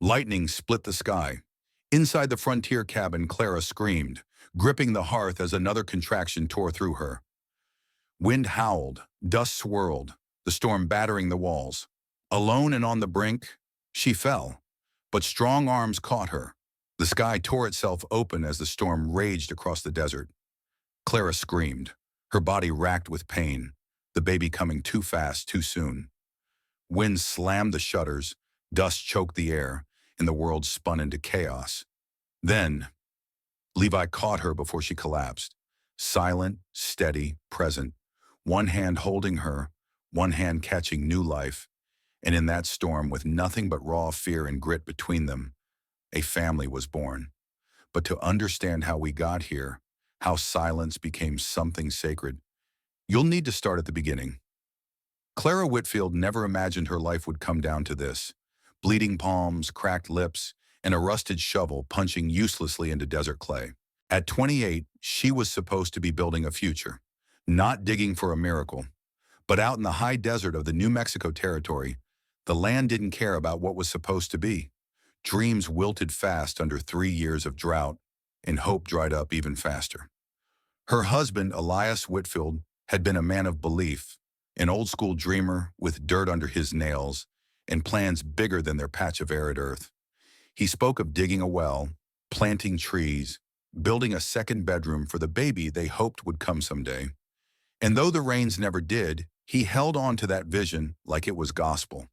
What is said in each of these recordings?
Lightning split the sky. Inside the frontier cabin, Clara screamed, gripping the hearth as another contraction tore through her. Wind howled, dust swirled, the storm battering the walls. Alone and on the brink, she fell, but strong arms caught her. The sky tore itself open as the storm raged across the desert. Clara screamed, her body racked with pain, the baby coming too fast, too soon. Wind slammed the shutters, dust choked the air, and the world spun into chaos. Then, Levi caught her before she collapsed, silent, steady, present, one hand holding her, one hand catching new life, and in that storm, with nothing but raw fear and grit between them, a family was born. But to understand how we got here, how silence became something sacred, you'll need to start at the beginning. Clara Whitfield never imagined her life would come down to this: bleeding palms, cracked lips, and a rusted shovel punching uselessly into desert clay. At 28, she was supposed to be building a future, not digging for a miracle. But out in the high desert of the New Mexico territory, the land didn't care about what was supposed to be. Dreams wilted fast under 3 years of drought, and hope dried up even faster. Her husband, Elias Whitfield, had been a man of belief, an old-school dreamer with dirt under his nails and plans bigger than their patch of arid earth. He spoke of digging a well, planting trees, building a second bedroom for the baby they hoped would come someday. And though the rains never did, he held on to that vision like it was gospel.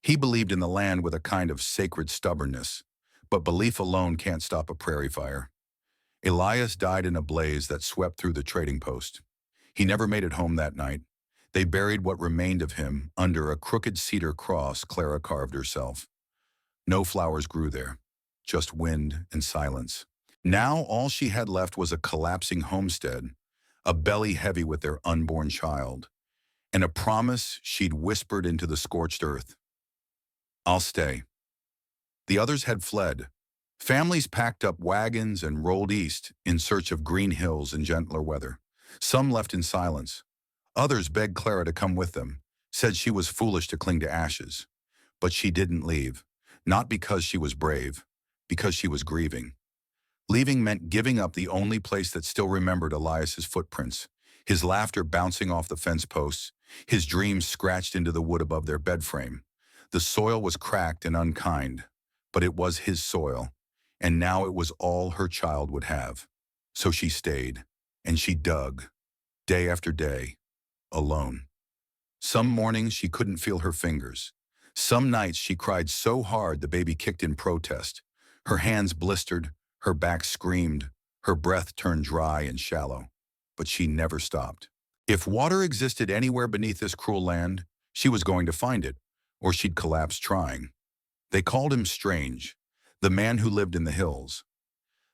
He believed in the land with a kind of sacred stubbornness, but belief alone can't stop a prairie fire. Elias died in a blaze that swept through the trading post. He never made it home that night. They buried what remained of him under a crooked cedar cross Clara carved herself. No flowers grew there, just wind and silence. Now all she had left was a collapsing homestead, a belly heavy with their unborn child, and a promise she'd whispered into the scorched earth: "I'll stay." The others had fled. Families packed up wagons and rolled east in search of green hills and gentler weather. Some left in silence. Others begged Clara to come with them, said she was foolish to cling to ashes. But she didn't leave, not because she was brave, because she was grieving. Leaving meant giving up the only place that still remembered Elias's footprints, his laughter bouncing off the fence posts, his dreams scratched into the wood above their bed frame. The soil was cracked and unkind, but it was his soil, and now it was all her child would have. So she stayed, and she dug, day after day, alone. Some mornings she couldn't feel her fingers. Some nights she cried so hard the baby kicked in protest. Her hands blistered, her back screamed, her breath turned dry and shallow. But she never stopped. If water existed anywhere beneath this cruel land, she was going to find it, or she'd collapse trying. They called him Strange, the man who lived in the hills.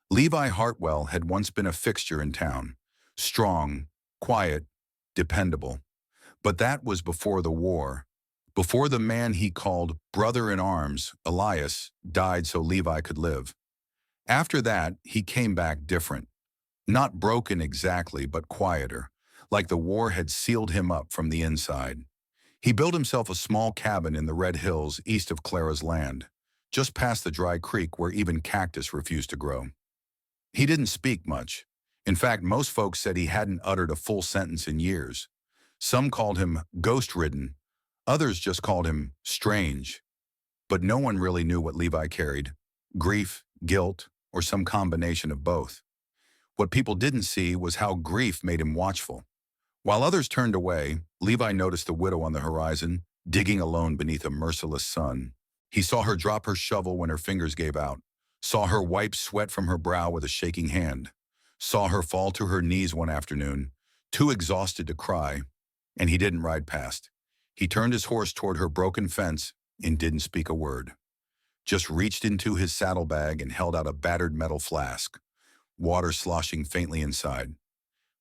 Levi Hartwell had once been a fixture in town, strong, quiet, dependable. But that was before the war, before the man he called brother-in-arms, Elias, died so Levi could live. After that, he came back different. Not broken exactly, but quieter, like the war had sealed him up from the inside. He built himself a small cabin in the Red Hills east of Clara's land, just past the dry creek where even cactus refused to grow. He didn't speak much. In fact, most folks said he hadn't uttered a full sentence in years. Some called him ghost-ridden. Others just called him strange. But no one really knew what Levi carried: grief, guilt, or some combination of both. What people didn't see was how grief made him watchful. While others turned away, Levi noticed the widow on the horizon, digging alone beneath a merciless sun. He saw her drop her shovel when her fingers gave out, saw her wipe sweat from her brow with a shaking hand, saw her fall to her knees one afternoon, too exhausted to cry, and he didn't ride past. He turned his horse toward her broken fence and didn't speak a word. Just reached into his saddlebag and held out a battered metal flask, water sloshing faintly inside.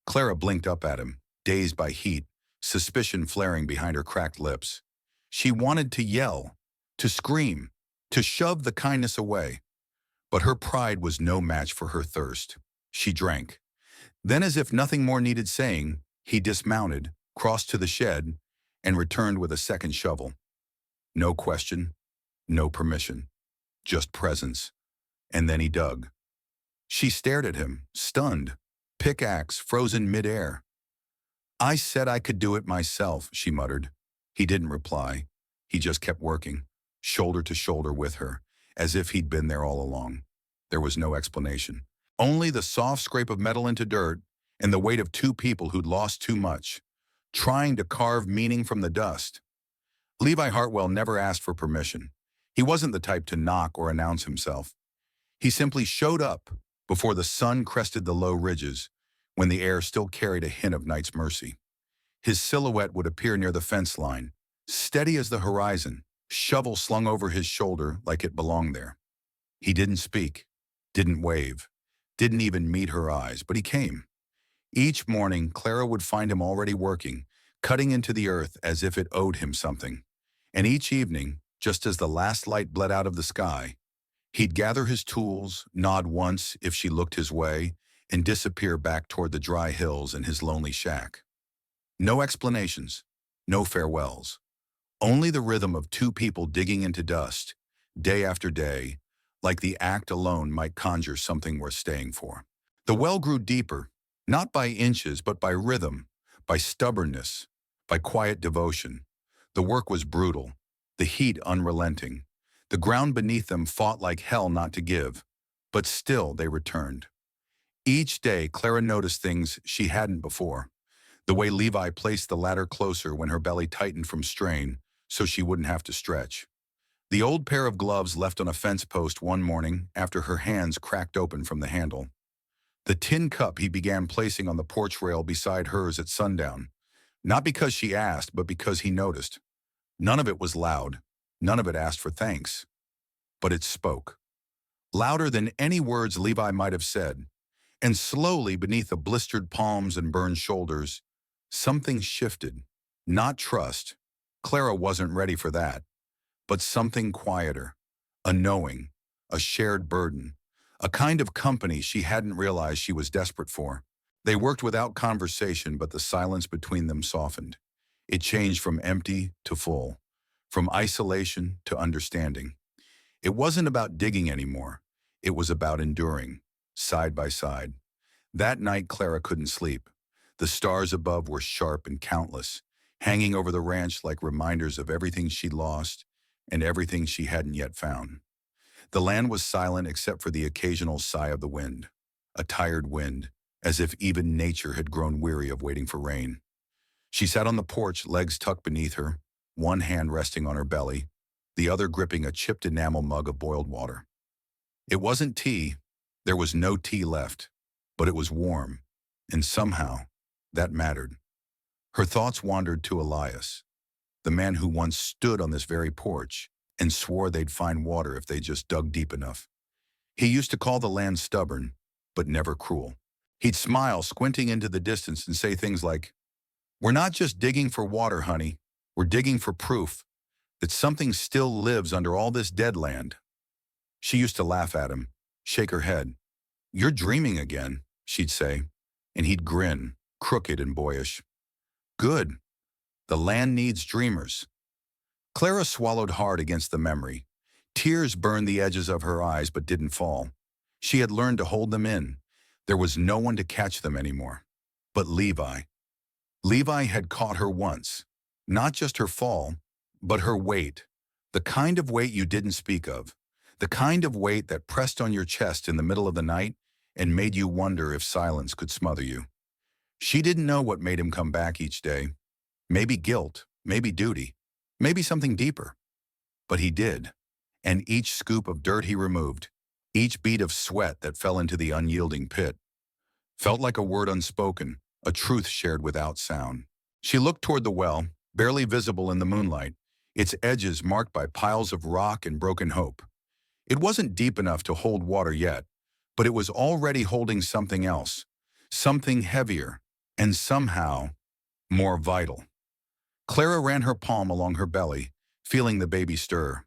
Clara blinked up at him, dazed by heat, suspicion flaring behind her cracked lips. She wanted to yell, to scream, to shove the kindness away. But her pride was no match for her thirst. She drank. Then, as if nothing more needed saying, he dismounted, crossed to the shed, and returned with a second shovel. No question, no permission. just presence. And then he dug. She stared at him, stunned, pickaxe frozen midair. I said I could do it myself, she muttered. He didn't reply. He just kept working, shoulder to shoulder with her, as if he'd been there all along. There was no explanation. Only the soft scrape of metal into dirt and the weight of two people who'd lost too much, trying to carve meaning from the dust. Levi Hartwell never asked for permission. He wasn't the type to knock or announce himself. He simply showed up before the sun crested the low ridges, when the air still carried a hint of night's mercy. His silhouette would appear near the fence line, steady as the horizon, shovel slung over his shoulder like it belonged there. He didn't speak, didn't wave, didn't even meet her eyes, but he came. Each morning, Clara would find him already working, cutting into the earth as if it owed him something. And each evening, just as the last light bled out of the sky, he'd gather his tools, nod once if she looked his way, and disappear back toward the dry hills and his lonely shack. No explanations, no farewells. Only the rhythm of two people digging into dust, day after day, like the act alone might conjure something worth staying for. The well grew deeper, not by inches but by rhythm, by stubbornness, by quiet devotion. The work was brutal, the heat unrelenting. The ground beneath them fought like hell not to give, but still they returned. Each day, Clara noticed things she hadn't before. The way Levi placed the ladder closer when her belly tightened from strain so she wouldn't have to stretch. The old pair of gloves left on a fence post one morning after her hands cracked open from the handle. The tin cup he began placing on the porch rail beside hers at sundown, not because she asked, but because he noticed. None of it was loud. None of it asked for thanks. But it spoke. Louder than any words Levi might have said. And slowly, beneath the blistered palms and burned shoulders, something shifted. Not trust. Clara wasn't ready for that. But something quieter. A knowing. A shared burden. A kind of company she hadn't realized she was desperate for. They worked without conversation, but the silence between them softened. It changed from empty to full. From isolation to understanding. It wasn't about digging anymore. It was about enduring. Side by side. That night, Clara couldn't sleep. The stars above were sharp and countless, hanging over the ranch like reminders of everything she'd lost and everything she hadn't yet found. The land was silent except for the occasional sigh of the wind, a tired wind, as if even nature had grown weary of waiting for rain. She sat on the porch, legs tucked beneath her, one hand resting on her belly, the other gripping a chipped enamel mug of boiled water. It wasn't tea. There was no tea left, but it was warm, and somehow that mattered. Her thoughts wandered to Elias, the man who once stood on this very porch and swore they'd find water if they just dug deep enough. He used to call the land stubborn, but never cruel. He'd smile, squinting into the distance, and say things like, "We're not just digging for water, honey. We're digging for proof that something still lives under all this dead land." She used to laugh at him, shake her head. "You're dreaming again," she'd say, and he'd grin, crooked and boyish. Good. The land needs dreamers. Clara swallowed hard against the memory. Tears burned the edges of her eyes but didn't fall. She had learned to hold them in. There was no one to catch them anymore. But Levi. Levi had caught her once. Not just her fall, but her weight. The kind of weight you didn't speak of. The kind of weight that pressed on your chest in the middle of the night and made you wonder if silence could smother you. She didn't know what made him come back each day. Maybe guilt, maybe duty, maybe something deeper. But he did. And each scoop of dirt he removed, each bead of sweat that fell into the unyielding pit, felt like a word unspoken, a truth shared without sound. She looked toward the well, barely visible in the moonlight, its edges marked by piles of rock and broken hope. It wasn't deep enough to hold water yet, but it was already holding something else, something heavier, and somehow more vital. Clara ran her palm along her belly, feeling the baby stir.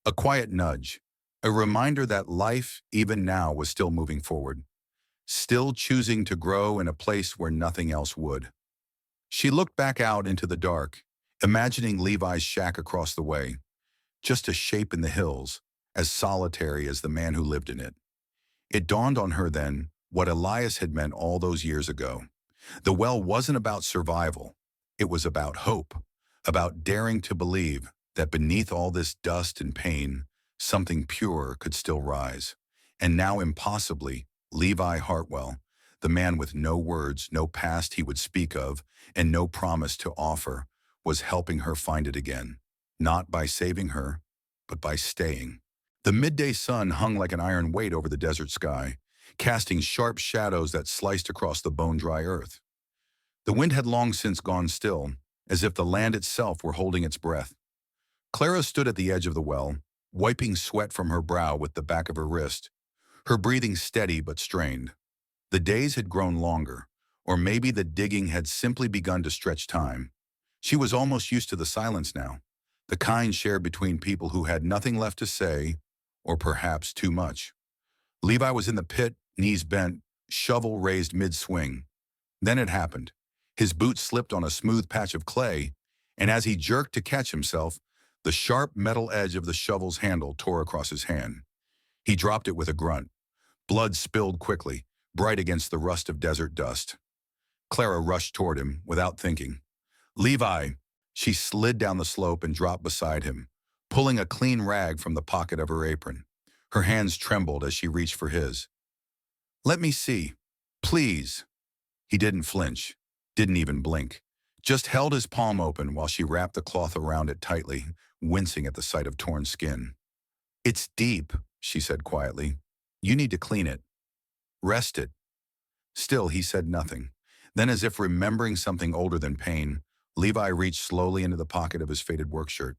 A quiet nudge, a reminder that life, even now, was still moving forward, still choosing to grow in a place where nothing else would. She looked back out into the dark, imagining Levi's shack across the way, just a shape in the hills, as solitary as the man who lived in it. It dawned on her then what Elias had meant all those years ago. The well wasn't about survival. It was about hope, about daring to believe that beneath all this dust and pain, something pure could still rise. And now impossibly, Levi Hartwell, the man with no words, no past he would speak of, and no promise to offer, was helping her find it again. Not by saving her, but by staying. The midday sun hung like an iron weight over the desert sky, casting sharp shadows that sliced across the bone-dry earth. The wind had long since gone still, as if the land itself were holding its breath. Clara stood at the edge of the well, wiping sweat from her brow with the back of her wrist, her breathing steady but strained. The days had grown longer, or maybe the digging had simply begun to stretch time. She was almost used to the silence now, the kind shared between people who had nothing left to say, or perhaps too much. Levi was in the pit, knees bent, shovel raised mid-swing. Then it happened. His boot slipped on a smooth patch of clay, and as he jerked to catch himself, the sharp metal edge of the shovel's handle tore across his hand. He dropped it with a grunt. Blood spilled quickly, bright against the rust of desert dust. Clara rushed toward him without thinking. "Levi!" She slid down the slope and dropped beside him, pulling a clean rag from the pocket of her apron. Her hands trembled as she reached for his. "Let me see. Please." He didn't flinch, didn't even blink, just held his palm open while she wrapped the cloth around it tightly, wincing at the sight of torn skin. "It's deep," she said quietly. "You need to clean it. Rest it." Still, he said nothing. Then, as if remembering something older than pain, Levi reached slowly into the pocket of his faded work shirt.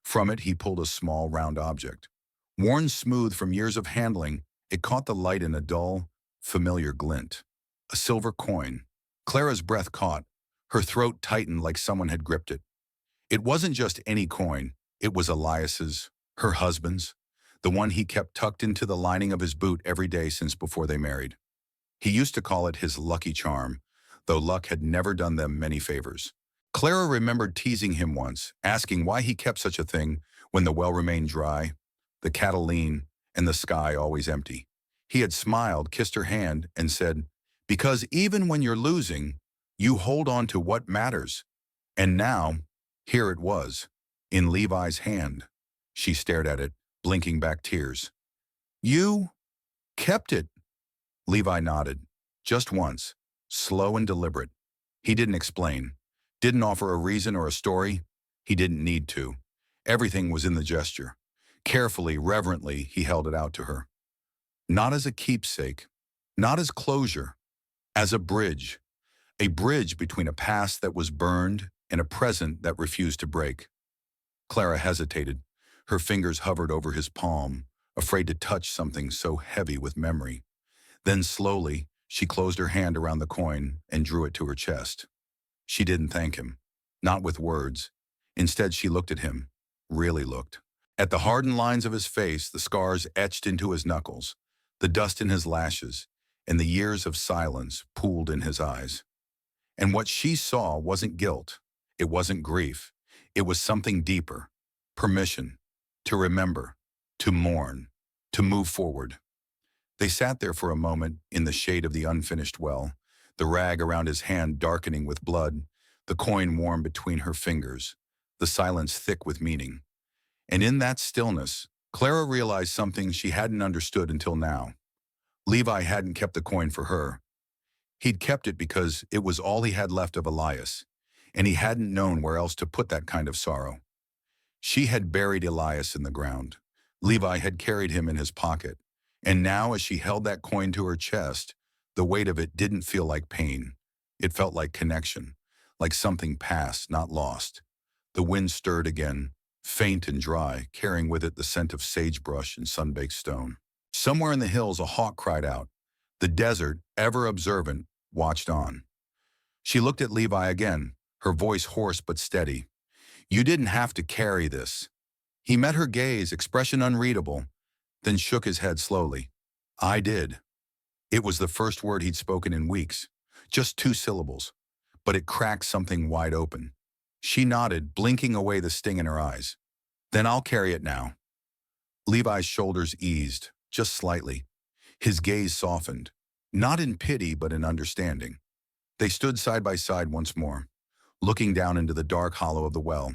From it, he pulled a small, round object. Worn smooth from years of handling, it caught the light in a dull, familiar glint. A silver coin. Clara's breath caught. Her throat tightened like someone had gripped it. It wasn't just any coin. It was Elias's, her husband's, the one he kept tucked into the lining of his boot every day since before they married. He used to call it his lucky charm, though luck had never done them many favors. Clara remembered teasing him once, asking why he kept such a thing when the well remained dry, the cattle lean, and the sky always empty. He had smiled, kissed her hand, and said, "Because even when you're losing, you hold on to what matters." And now, here it was, in Levi's hand. She stared at it, blinking back tears. "You kept it." Levi nodded, just once, slow and deliberate. He didn't explain, didn't offer a reason or a story. He didn't need to. Everything was in the gesture. Carefully, reverently, he held it out to her. Not as a keepsake, not as closure, as a bridge between a past that was burned and a present that refused to break. Clara hesitated. Her fingers hovered over his palm, afraid to touch something so heavy with memory. Then slowly, she closed her hand around the coin and drew it to her chest. She didn't thank him, not with words. Instead, she looked at him, really looked. At the hardened lines of his face, the scars etched into his knuckles, the dust in his lashes, and the years of silence pooled in his eyes. And what she saw wasn't guilt, it wasn't grief, it was something deeper, permission, to remember, to mourn, to move forward. They sat there for a moment in the shade of the unfinished well, the rag around his hand darkening with blood, the coin warm between her fingers, the silence thick with meaning. And in that stillness, Clara realized something she hadn't understood until now. Levi hadn't kept the coin for her. He'd kept it because it was all he had left of Elias, and he hadn't known where else to put that kind of sorrow. She had buried Elias in the ground. Levi had carried him in his pocket, and now as she held that coin to her chest, the weight of it didn't feel like pain. It felt like connection, like something past, not lost. The wind stirred again, faint and dry, carrying with it the scent of sagebrush and sun-baked stone. Somewhere in the hills, a hawk cried out. The desert, ever observant, watched on. She looked at Levi again, her voice hoarse but steady. "You didn't have to carry this." He met her gaze, expression unreadable, then shook his head slowly. "I did." It was the first word he'd spoken in weeks, just 2 syllables, but it cracked something wide open. She nodded, blinking away the sting in her eyes. "Then I'll carry it now." Levi's shoulders eased, just slightly. His gaze softened, not in pity but in understanding. They stood side by side once more, looking down into the dark hollow of the well.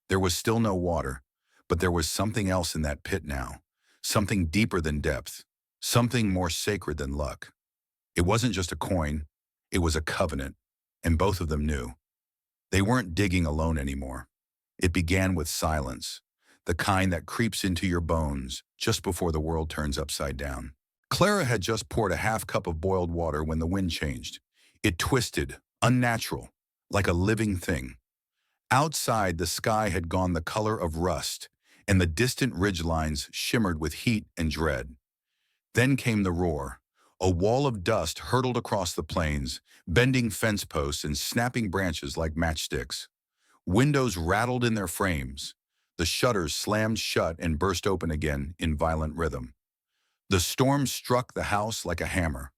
There was still no water, but there was something else in that pit now, something deeper than depth, something more sacred than luck. It wasn't just a coin, it was a covenant, and both of them knew. They weren't digging alone anymore. It began with silence, the kind that creeps into your bones just before the world turns upside down. Clara had just poured a half cup of boiled water when the wind changed. It twisted, unnatural, like a living thing. Outside, the sky had gone the color of rust, and the distant ridgelines shimmered with heat and dread. Then came the roar. A wall of dust hurtled across the plains, bending fence posts and snapping branches like matchsticks. Windows rattled in their frames. The shutters slammed shut and burst open again in violent rhythm. The storm struck the house like a hammer.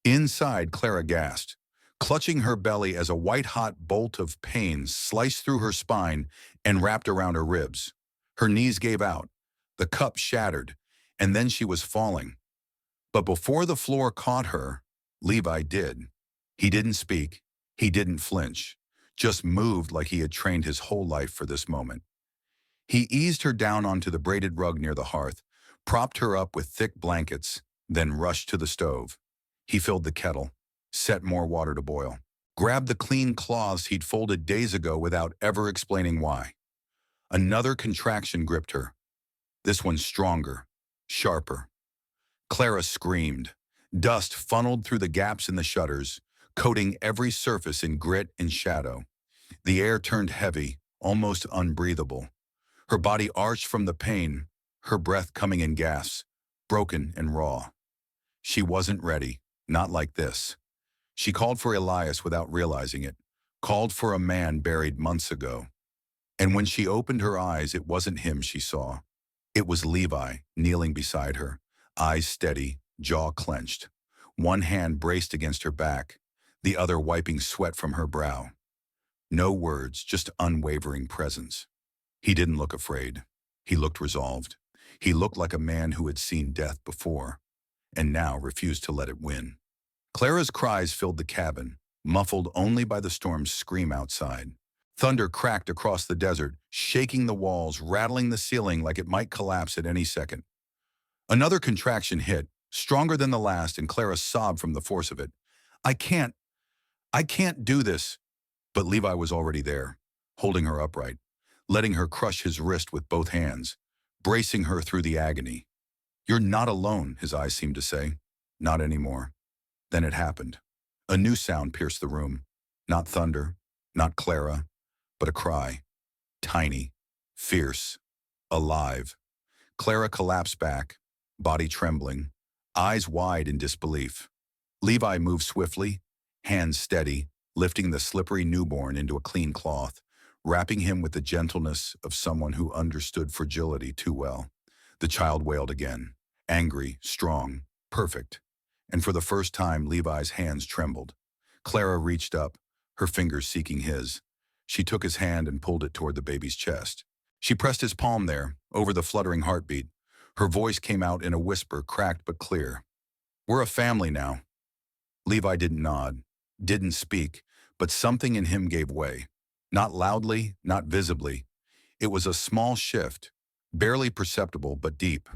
Inside, Clara gasped, clutching her belly as a white-hot bolt of pain sliced through her spine and wrapped around her ribs. Her knees gave out, the cup shattered, and then she was falling. But before the floor caught her, Levi did. He didn't speak, he didn't flinch, just moved like he had trained his whole life for this moment. He eased her down onto the braided rug near the hearth, propped her up with thick blankets, then rushed to the stove. He filled the kettle, set more water to boil, grabbed the clean cloths he'd folded days ago without ever explaining why. Another contraction gripped her, this one stronger, sharper. Clara screamed. Dust funneled through the gaps in the shutters, coating every surface in grit and shadow. The air turned heavy, almost unbreathable. Her body arched from the pain, her breath coming in gasps, broken and raw. She wasn't ready, not like this. She called for Elias without realizing it, called for a man buried months ago. And when she opened her eyes, it wasn't him she saw. It was Levi, kneeling beside her, eyes steady, jaw clenched. One hand braced against her back, the other wiping sweat from her brow. No words, just unwavering presence. He didn't look afraid. He looked resolved. He looked like a man who had seen death before, and now refused to let it win. Clara's cries filled the cabin, muffled only by the storm's scream outside. Thunder cracked across the desert, shaking the walls, rattling the ceiling like it might collapse at any second. Another contraction hit, stronger than the last, and Clara sobbed from the force of it. I can't do this. But Levi was already there, holding her upright, letting her crush his wrist with both hands, bracing her through the agony. You're not alone, his eyes seemed to say. Not anymore. Then it happened. A new sound pierced the room. Not thunder, not Clara, but a cry. Tiny, fierce, alive. Clara collapsed back, body trembling, eyes wide in disbelief. Levi moved swiftly, hands steady, lifting the slippery newborn into a clean cloth, wrapping him with the gentleness of someone who understood fragility too well. The child wailed again, angry, strong, perfect. And for the first time, Levi's hands trembled. Clara reached up, her fingers seeking his. She took his hand and pulled it toward the baby's chest. She pressed his palm there, over the fluttering heartbeat. Her voice came out in a whisper, cracked but clear. We're a family now. Levi didn't nod, didn't speak, but something in him gave way. Not loudly, not visibly. It was a small shift, barely perceptible but deep.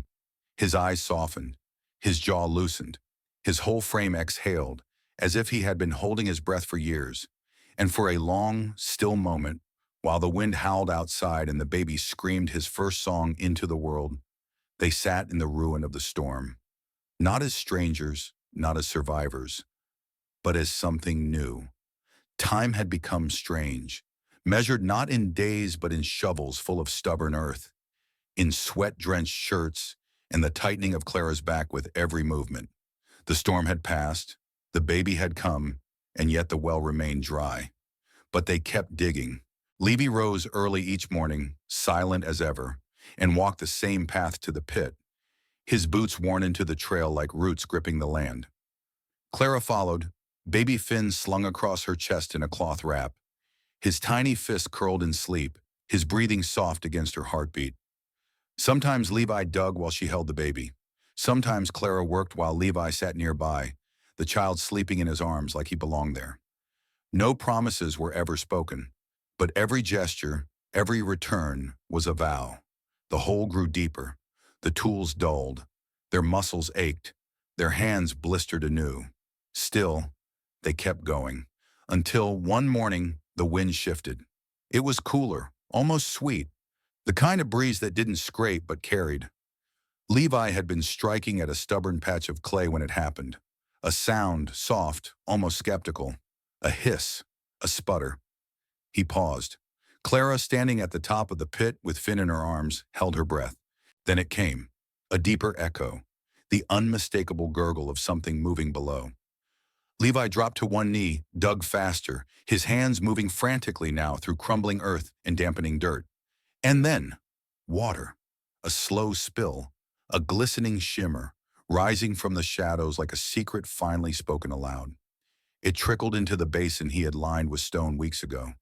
His eyes softened, his jaw loosened, his whole frame exhaled, as if he had been holding his breath for years. And for a long, still moment, while the wind howled outside and the baby screamed his first song into the world, they sat in the ruin of the storm. Not as strangers, not as survivors, but as something new. Time had become strange, measured not in days but in shovels full of stubborn earth, in sweat-drenched shirts and the tightening of Clara's back with every movement. The storm had passed, the baby had come, and yet the well remained dry. But they kept digging. Levi rose early each morning, silent as ever, and walked the same path to the pit, his boots worn into the trail like roots gripping the land. Clara followed, baby Finn slung across her chest in a cloth wrap, his tiny fist curled in sleep, his breathing soft against her heartbeat. Sometimes Levi dug while she held the baby. Sometimes Clara worked while Levi sat nearby, the child sleeping in his arms like he belonged there. No promises were ever spoken, but every gesture, every return was a vow. The hole grew deeper, the tools dulled, their muscles ached, their hands blistered anew. Still, they kept going, until one morning the wind shifted. It was cooler, almost sweet, the kind of breeze that didn't scrape but carried. Levi had been striking at a stubborn patch of clay when it happened. A sound, soft, almost skeptical. A hiss, a sputter. He paused. Clara, standing at the top of the pit with Finn in her arms, held her breath. Then it came. A deeper echo. The unmistakable gurgle of something moving below. Levi dropped to one knee, dug faster, his hands moving frantically now through crumbling earth and dampening dirt. And then, water. A slow spill, a glistening shimmer, rising from the shadows like a secret finally spoken aloud. It trickled into the basin he had lined with stone weeks ago.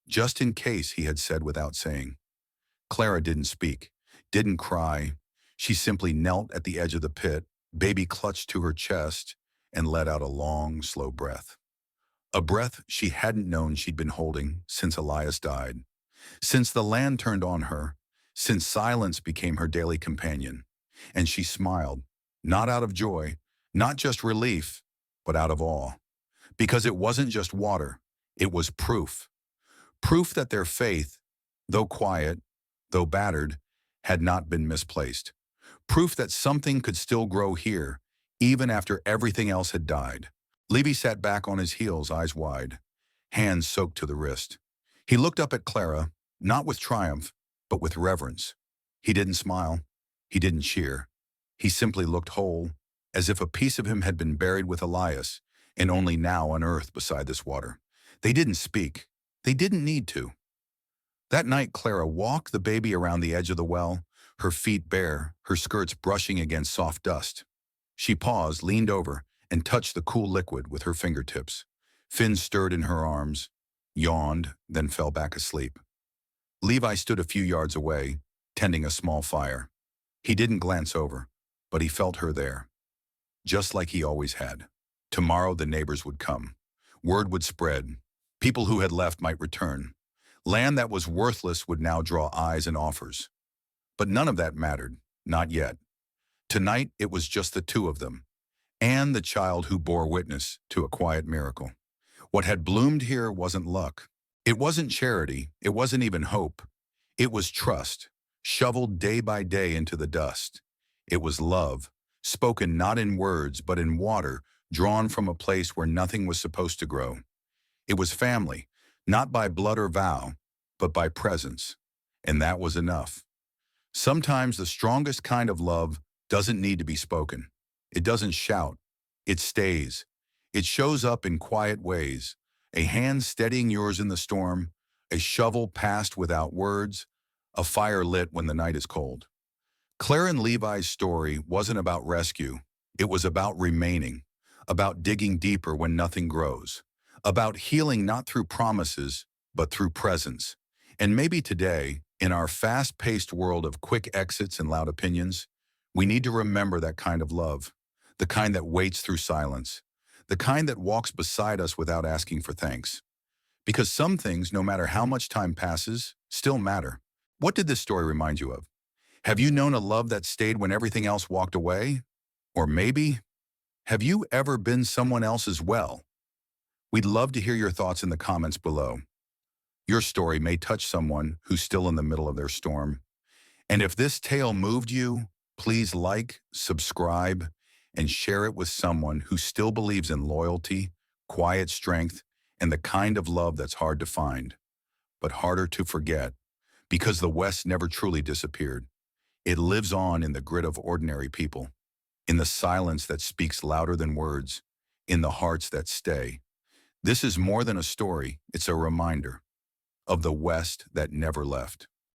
Just in case, he had said without saying. Clara didn't speak, didn't cry. She simply knelt at the edge of the pit, baby clutched to her chest, and let out a long, slow breath. A breath she hadn't known she'd been holding since Elias died, since the land turned on her, since silence became her daily companion. And she smiled, not out of joy, not just relief, but out of awe. Because it wasn't just water, it was proof. Proof that their faith, though quiet, though battered, had not been misplaced. Proof that something could still grow here, even after everything else had died. Levi sat back on his heels, eyes wide, hands soaked to the wrist. He looked up at Clara, not with triumph, but with reverence. He didn't smile. He didn't cheer. He simply looked whole, as if a piece of him had been buried with Elias, and only now unearthed beside this water. They didn't speak. They didn't need to. That night, Clara walked the baby around the edge of the well, her feet bare, her skirts brushing against soft dust. She paused, leaned over, and touched the cool liquid with her fingertips. Finn stirred in her arms, yawned, then fell back asleep. Levi stood a few yards away, tending a small fire. He didn't glance over, but he felt her there, just like he always had. Tomorrow the neighbors would come. Word would spread. People who had left might return. Land that was worthless would now draw eyes and offers. But none of that mattered, not yet. Tonight it was just the two of them, and the child who bore witness to a quiet miracle. What had bloomed here wasn't luck. It wasn't charity. It wasn't even hope. It was trust, shoveled day by day into the dust. It was love, spoken not in words but in water, drawn from a place where nothing was supposed to grow. It was family, not by blood or vow, but by presence. And that was enough. Sometimes the strongest kind of love doesn't need to be spoken. It doesn't shout. It stays. It shows up in quiet ways. A hand steadying yours in the storm, a shovel passed without words, a fire lit when the night is cold. Clara and Levi's story wasn't about rescue. It was about remaining, about digging deeper when nothing grows, about healing not through promises, but through presence. And maybe today, in our fast-paced world of quick exits and loud opinions, we need to remember that kind of love, the kind that waits through silence, the kind that walks beside us without asking for thanks. Because some things, no matter how much time passes, still matter. What did this story remind you of? Have you known a love that stayed when everything else walked away? Or maybe, have you ever been someone else's well? We'd love to hear your thoughts in the comments below. Your story may touch someone who's still in the middle of their storm. And if this tale moved you, please like, subscribe, and share it with someone who still believes in loyalty, quiet strength, and the kind of love that's hard to find, but harder to forget, because the West never truly disappeared. It lives on in the grit of ordinary people, in the silence that speaks louder than words, in the hearts that stay. This is more than a story, it's a reminder of the West that never left.